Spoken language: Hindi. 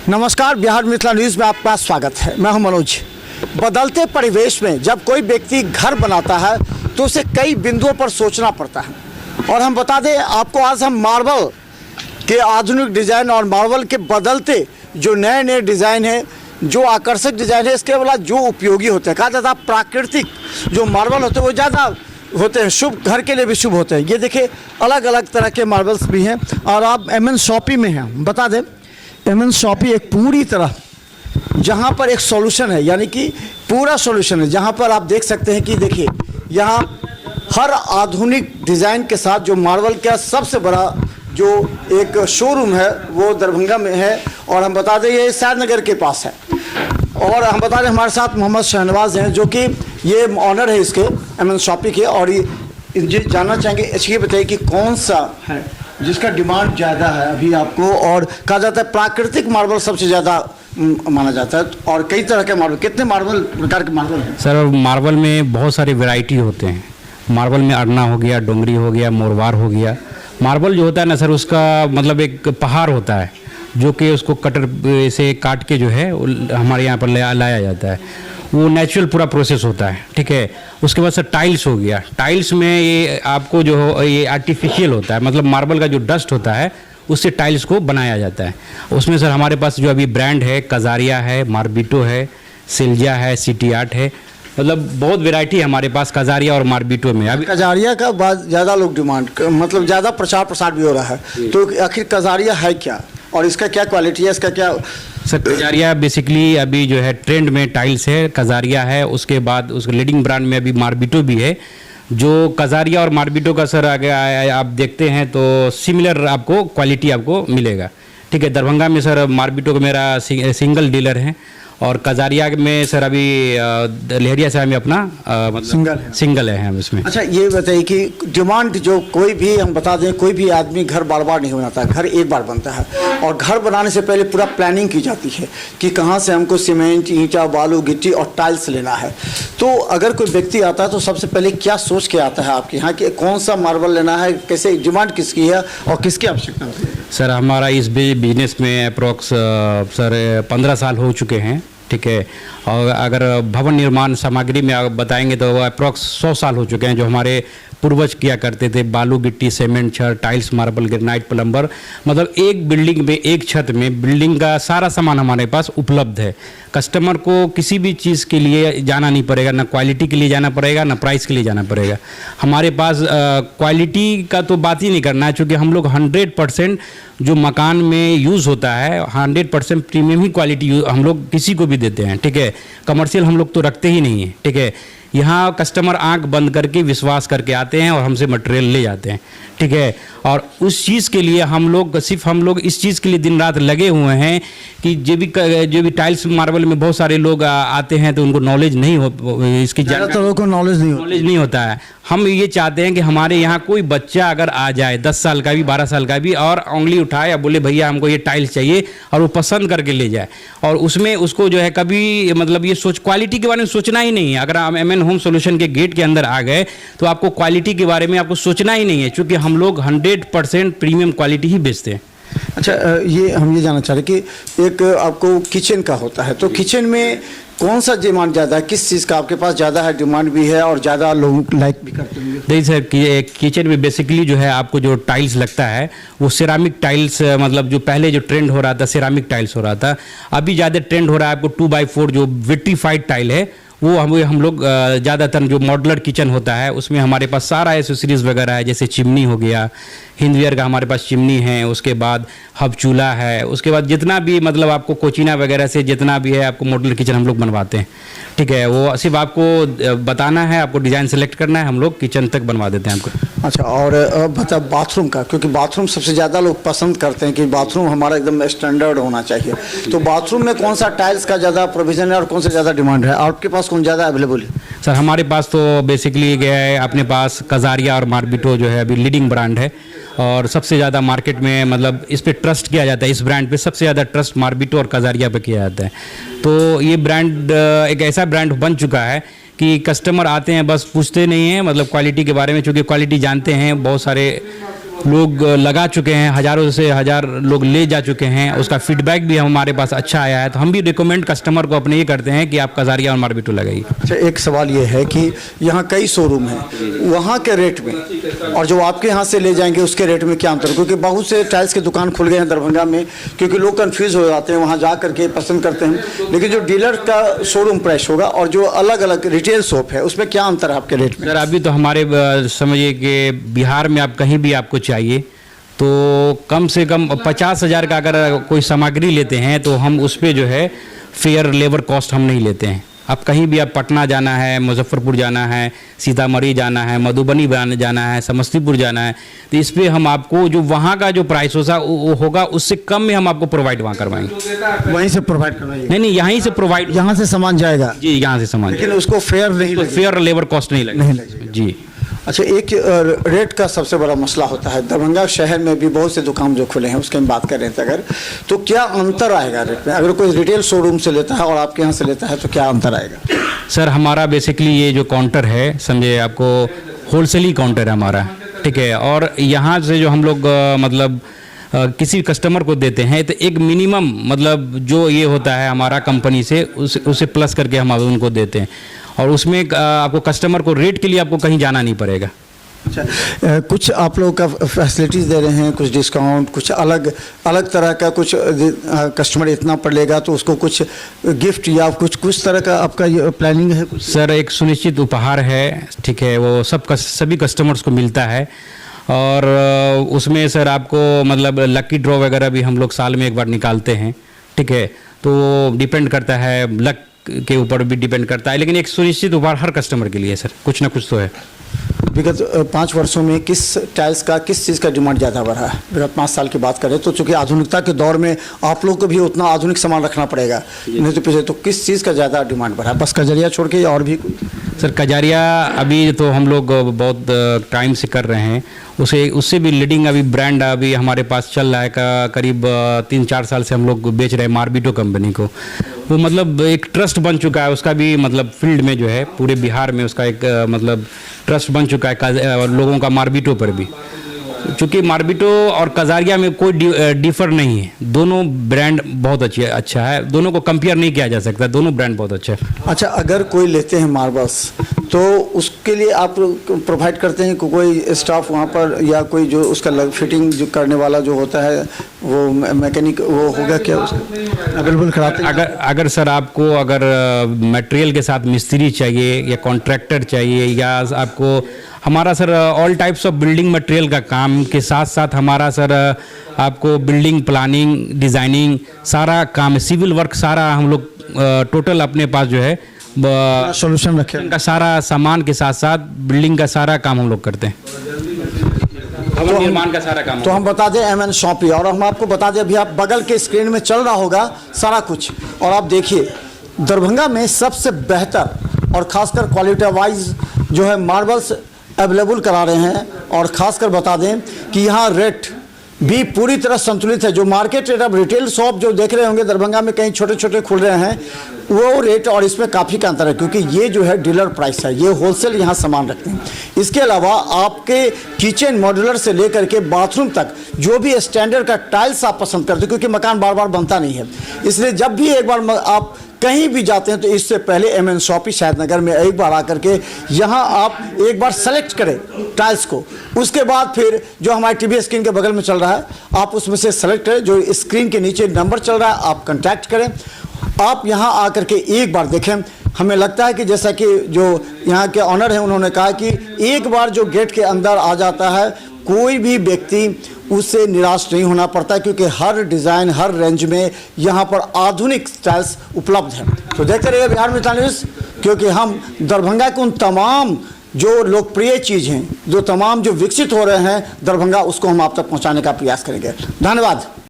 नमस्कार, बिहार मिथिला न्यूज़ में आपका स्वागत है। मैं हूं मनोज। बदलते परिवेश में जब कोई व्यक्ति घर बनाता है तो उसे कई बिंदुओं पर सोचना पड़ता है। और हम बता दें आपको, आज हम मार्बल के आधुनिक डिज़ाइन और मार्बल के बदलते जो नए नए डिज़ाइन हैं, जो आकर्षक डिज़ाइन है, इसके अलावा जो उपयोगी होते हैं, कहा जाता है प्राकृतिक जो मार्बल होते हैं वो ज़्यादा होते हैं, शुभ, घर के लिए भी शुभ होते हैं। ये देखिए अलग अलग तरह के मार्बल्स भी हैं। और आप एमएन शॉपी में हैं, बता दें एमएन शॉपी एक पूरी तरह जहाँ पर एक सॉल्यूशन है, यानी कि पूरा सॉल्यूशन है, जहाँ पर आप देख सकते हैं कि देखिए यहाँ हर आधुनिक डिज़ाइन के साथ जो मार्बल का सबसे बड़ा जो एक शोरूम है वो दरभंगा में है। और हम बता दें ये शादनगर के पास है। और हम बता दें हमारे साथ मोहम्मद शहनवाज हैं, जो कि ये ऑनर है इसके एमएन शॉपी के। और ये जानना चाहेंगे, ये बताइए कि कौन सा है जिसका डिमांड ज़्यादा है अभी आपको, और कहा जाता है प्राकृतिक मार्बल सबसे ज़्यादा माना जाता है, और कई तरह के मार्बल, कितने मार्बल प्रकार के मार्बल हैं? सर मार्बल में बहुत सारे वैरायटी होते हैं। मार्बल में अरना हो गया, डोंगरी हो गया, मोरवार हो गया। मार्बल जो होता है ना सर, उसका मतलब एक पहाड़ होता है जो कि उसको कटर से काट के जो है हमारे यहाँ पर लाया जाता है। वो नेचुरल पूरा प्रोसेस होता है, ठीक है। उसके बाद सर टाइल्स हो गया। टाइल्स में ये आपको जो हो ये आर्टिफिशियल होता है, मतलब मार्बल का जो डस्ट होता है उससे टाइल्स को बनाया जाता है। उसमें सर हमारे पास जो अभी ब्रांड है, कजारिया है, मार्बिटो है, सिल्जिया है, सिटी आर्ट है, मतलब बहुत वैरायटी है हमारे पास कजारिया और मार्बिटो में। अभी कजारिया का बाद ज़्यादा लोग डिमांड, मतलब ज़्यादा प्रचार प्रसार भी हो रहा है, तो आखिर कजारिया है क्या और इसका क्या क्वालिटी है, इसका क्या? सर कजारिया बेसिकली अभी जो है ट्रेंड में टाइल्स है, कजारिया है, उसके बाद उसके लीडिंग ब्रांड में अभी मार्बिटो भी है। जो कजारिया और मार्बिटो का सर आगे आप देखते हैं तो सिमिलर आपको क्वालिटी आपको मिलेगा, ठीक है। दरभंगा में सर मार्बिटो का मेरा सिंगल डीलर है, और कजारिया में सर अभी लहरिया साहब में अपना मतलब सिंगल है हम इसमें। अच्छा, ये बताइए कि डिमांड जो कोई भी, हम बता दें कोई भी आदमी घर बार बार नहीं बनाता, घर एक बार बनता है, और घर बनाने से पहले पूरा प्लानिंग की जाती है कि कहाँ से हमको सीमेंट, ईंटा, बालू, गिट्टी और टाइल्स लेना है। तो अगर कोई व्यक्ति आता है तो सबसे पहले क्या सोच के आता है आपके यहाँ कि कौन सा मार्बल लेना है, कैसे डिमांड किसकी है और किसकी आवश्यकता होती है? सर हमारा इस बिजनेस में अप्रोक्स सर 15 साल हो चुके हैं, ठीक है। और अगर भवन निर्माण सामग्री में आप बताएंगे तो अप्रोक्स 100 साल हो चुके हैं, जो हमारे पूर्वज किया करते थे। बालू, गिट्टी, सीमेंट, छड़, टाइल्स, मार्बल, ग्रेनाइट, प्लम्बर, मतलब एक बिल्डिंग में, एक छत में बिल्डिंग का सारा सामान हमारे पास उपलब्ध है। कस्टमर को किसी भी चीज़ के लिए जाना नहीं पड़ेगा, ना क्वालिटी के लिए जाना पड़ेगा, ना प्राइस के लिए जाना पड़ेगा। हमारे पास क्वालिटी का तो बात ही नहीं करना है, चूँकि हम लोग 100% जो मकान में यूज़ होता है 100% प्रीमियम ही क्वालिटी हम लोग किसी को भी देते हैं, ठीक है। कमर्शियल हम लोग तो रखते ही नहीं है, ठीक है। यहाँ कस्टमर आंख बंद करके विश्वास करके आते हैं और हमसे मटेरियल ले जाते हैं, ठीक है। और उस चीज़ के लिए हम लोग इस चीज़ के लिए दिन रात लगे हुए हैं कि जो भी टाइल्स मार्बल में बहुत सारे लोग आते हैं तो उनको नॉलेज नहीं हो, इसकी ज़्यादातर लोगों को नॉलेज नहीं होता है। हम ये चाहते हैं कि हमारे यहाँ कोई बच्चा अगर आ जाए 10 साल का भी, 12 साल का भी, और उंगली उठाए या बोले भैया हमको ये टाइल्स चाहिए, और वो पसंद करके ले जाए, और उसमें उसको जो है कभी मतलब ये क्वालिटी के बारे में सोचना ही नहीं है। अगर हम एमएन होम सॉल्यूशन के गेट के अंदर आ गए तो आपको क्वालिटी के बारे में आपको सोचना ही नहीं है, क्योंकि हम लोग 100% प्रीमियम क्वालिटी ही बेचते हैं। अच्छा, ये हम ये जानना चाह रहे कि एक आपको किचन का होता है, तो किचन में कौन सा डिमांड ज़्यादा है, किस चीज़ का आपके पास ज़्यादा है, डिमांड भी है और ज़्यादा लोग लाइक भी करते होंगे? नहीं सर, किचन में बेसिकली जो है आपको जो टाइल्स लगता है वो सेरामिक टाइल्स, मतलब जो पहले जो ट्रेंड हो रहा था सेरामिक टाइल्स हो रहा था, अभी ज़्यादा ट्रेंड हो रहा है आपको 2x4 जो विट्रीफाइड टाइल है, वो हम लोग ज़्यादातर जो मॉडलर किचन होता है उसमें हमारे पास सारा एसेसरीज वगैरह है, जैसे चिमनी हो गया, हिंदवेयर का हमारे पास चिमनी है, उसके बाद हब चूल्हा है, उसके बाद जितना भी मतलब आपको कोचिना वगैरह से जितना भी है आपको मॉडलर किचन हम लोग बनवाते हैं, ठीक है। वो सिर्फ आपको बताना है, आपको डिज़ाइन सेलेक्ट करना है, हम लोग किचन तक बनवा देते हैं आपको। अच्छा, और बता बाथरूम का, क्योंकि बाथरूम सबसे ज़्यादा लोग पसंद करते हैं कि बाथरूम हमारा एकदम स्टैंडर्ड होना चाहिए, तो बाथरूम में कौन सा टाइल्स का ज़्यादा प्रोविज़न है और कौन सा ज़्यादा डिमांड है, आपके पास कौन ज़्यादा अवेलेबल है? सर हमारे पास तो बेसिकली गया है अपने पास कजारिया और मार्बिटो जो है अभी लीडिंग ब्रांड है, और सबसे ज़्यादा मार्केट में मतलब इस पे ट्रस्ट किया जाता है, इस ब्रांड पे सबसे ज़्यादा ट्रस्ट मार्बिटो और कजारिया पे किया जाता है। तो ये ब्रांड एक ऐसा ब्रांड बन चुका है कि कस्टमर आते हैं बस पूछते नहीं हैं मतलब क्वालिटी के बारे में, चूँकि क्वालिटी जानते हैं, बहुत सारे लोग लगा चुके हैं, हज़ारों से हज़ार लोग ले जा चुके हैं, उसका फीडबैक भी हमारे पास अच्छा आया है। तो हम भी रिकमेंड कस्टमर को अपने ये करते हैं कि आप कजारिया और मार्बिटो लगाइए। अच्छा, एक सवाल ये है कि यहाँ कई शोरूम हैं, वहाँ के रेट में और जो आपके यहाँ से ले जाएंगे उसके रेट में क्या अंतर है? क्योंकि बहुत से टाइल्स के दुकान खुल गए हैं दरभंगा में, क्योंकि लोग कंफ्यूज हो जाते हैं, वहाँ जा करके पसंद करते हैं, लेकिन जो डीलर का शोरूम प्राइस होगा और जो अलग अलग रिटेल शॉप है उसमें क्या अंतर है आपके रेट में? सर अभी तो हमारे समझिए कि बिहार में आप कहीं भी आपको चाहिए तो कम से कम 50,000 का अगर कोई सामग्री लेते हैं तो हम उस पर जो है फेयर लेबर कॉस्ट हम नहीं लेते हैं। आप कहीं भी, आप पटना जाना है, मुजफ्फरपुर जाना है, सीतामढ़ी जाना है, मधुबनी जाना है, समस्तीपुर जाना है, तो इस पर हम आपको जो वहाँ का जो प्राइस होगा उससे कम में हम आपको प्रोवाइड वहाँ करवाएंगे। वहीं से प्रोवाइड करवाइए? नहीं, यहीं से प्रोवाइड, यहाँ से सामान जाएगा जी, यहाँ से सामान, लेकिन उसको फेयर नहीं, तो फेयर लेबर कॉस्ट नहीं लगेगा जी। अच्छा, एक रेट का सबसे बड़ा मसला होता है दरभंगा शहर में भी, बहुत से दुकान जो खुले हैं उसके हम बात कर रहे थे, अगर तो क्या अंतर आएगा रेट में? अगर कोई रिटेल शोरूम से लेता है और आपके यहाँ से लेता है तो क्या अंतर आएगा? सर हमारा बेसिकली ये जो काउंटर है, समझे आपको होलसेल ही काउंटर है हमारा, ठीक है। और यहाँ से जो हम लोग मतलब किसी कस्टमर को देते हैं तो एक मिनिमम मतलब जो ये होता है हमारा कंपनी से उसे प्लस करके हम उनको देते हैं, और उसमें आपको कस्टमर को रेट के लिए आपको कहीं जाना नहीं पड़ेगा। अच्छा, कुछ आप लोग का फैसिलिटीज़ दे रहे हैं, कुछ डिस्काउंट, कुछ अलग अलग तरह का, कुछ कस्टमर इतना पर लेगा तो उसको कुछ गिफ्ट या कुछ तरह का आपका प्लानिंग है? सर एक सुनिश्चित उपहार है, ठीक है, वो सभी कस्टमर्स को मिलता है, और उसमें सर आपको मतलब लकी ड्रॉ वगैरह भी हम लोग साल में एक बार निकालते हैं, ठीक है। तो डिपेंड करता है, लक के ऊपर भी डिपेंड करता है, लेकिन एक सुनिश्चित उपहार हर कस्टमर के लिए सर कुछ ना कुछ तो है। विगत 5 वर्षों में किस टाइल्स का, किस चीज़ का डिमांड ज़्यादा बढ़ा है? विगत 5 साल की बात करें तो चूँकि आधुनिकता के दौर में आप लोग को भी उतना आधुनिक सामान रखना पड़ेगा, नहीं तो पीछे, तो किस चीज़ का ज़्यादा डिमांड बढ़ा है? बस कजरिया छोड़ के या और भी? सर कजारिया अभी तो हम लोग बहुत टाइम से कर रहे हैं, उससे भी लीडिंग अभी ब्रांड अभी हमारे पास चल रहा है, करीब 3-4 साल से हम लोग बेच रहे हैं मार्बिटो कंपनी को। वो मतलब एक ट्रस्ट बन चुका है, उसका भी मतलब फील्ड में जो है पूरे बिहार में उसका एक मतलब ट्रस्ट बन चुका है लोगों का मार्बिटो पर भी। चूँकि मार्बिटो और कजारिया में कोई डिफर नहीं है, दोनों ब्रांड बहुत अच्छा है, दोनों को कंपेयर नहीं किया जा सकता, दोनों ब्रांड बहुत अच्छा है। अच्छा, अगर कोई लेते हैं मार्बल्स तो उसके लिए आप प्रोवाइड करते हैं कोई स्टाफ वहाँ पर, या कोई जो उसका फिटिंग जो करने वाला जो होता है वो मैकेनिक वो होगा क्या उसका अवेलेबल कराते हैं? अगर सर आपको अगर मटेरियल के साथ मिस्त्री चाहिए या कॉन्ट्रैक्टर चाहिए, या आपको हमारा sir all types of building material का काम के साथ साथ हमारा सर आपको बिल्डिंग प्लानिंग, डिज़ाइनिंग सारा काम, सिविल वर्क सारा हम लोग टोटल अपने पास जो है सॉल्यूशन रखे का सारा सामान के साथ साथ बिल्डिंग का सारा काम हम लोग करते हैं, भवन निर्माण का सारा काम। तो हम बता दें MN शॉपी, और हम आपको बता दें अभी आप बगल के स्क्रीन में चल रहा होगा सारा कुछ, और आप देखिए दरभंगा में सबसे बेहतर और खासकर क्वालिटी वाइज जो है मार्बल्स अवेलेबल करा रहे हैं, और ख़ासकर बता दें कि यहाँ रेट भी पूरी तरह संतुलित है। जो मार्केट रेट, अब रिटेल शॉप जो देख रहे होंगे दरभंगा में कहीं छोटे छोटे खुल रहे हैं, वो रेट और इसमें काफ़ी का अंतर है, क्योंकि ये जो है डीलर प्राइस है, ये होलसेल यहाँ सामान रखते हैं। इसके अलावा आपके किचन मॉड्यूलर से लेकर के बाथरूम तक जो भी स्टैंडर्ड का टाइल्स आप पसंद करते हैं, क्योंकि मकान बार बार बनता नहीं है, इसलिए जब भी एक बार आप कहीं भी जाते हैं तो इससे पहले MN शॉपी शायद नगर में एक बार आकर के यहाँ आप एक बार सेलेक्ट करें टाइल्स को, उसके बाद फिर जो हमारे टीवी स्क्रीन के बगल में चल रहा है आप उसमें से सेलेक्ट करें, जो स्क्रीन के नीचे नंबर चल रहा है आप कांटेक्ट करें, आप यहाँ आकर के एक बार देखें। हमें लगता है कि जैसा कि जो यहाँ के ऑनर हैं उन्होंने कहा कि एक बार जो गेट के अंदर आ जाता है कोई भी व्यक्ति उससे निराश नहीं होना पड़ता, क्योंकि हर डिज़ाइन हर रेंज में यहाँ पर आधुनिक स्टाइल्स उपलब्ध हैं। तो देखते रहिए बिहार मित्र न्यूज़, क्योंकि हम दरभंगा के उन तमाम जो लोकप्रिय चीज़ हैं, जो तमाम जो विकसित हो रहे हैं दरभंगा, उसको हम आप तक पहुँचाने का प्रयास करेंगे। धन्यवाद।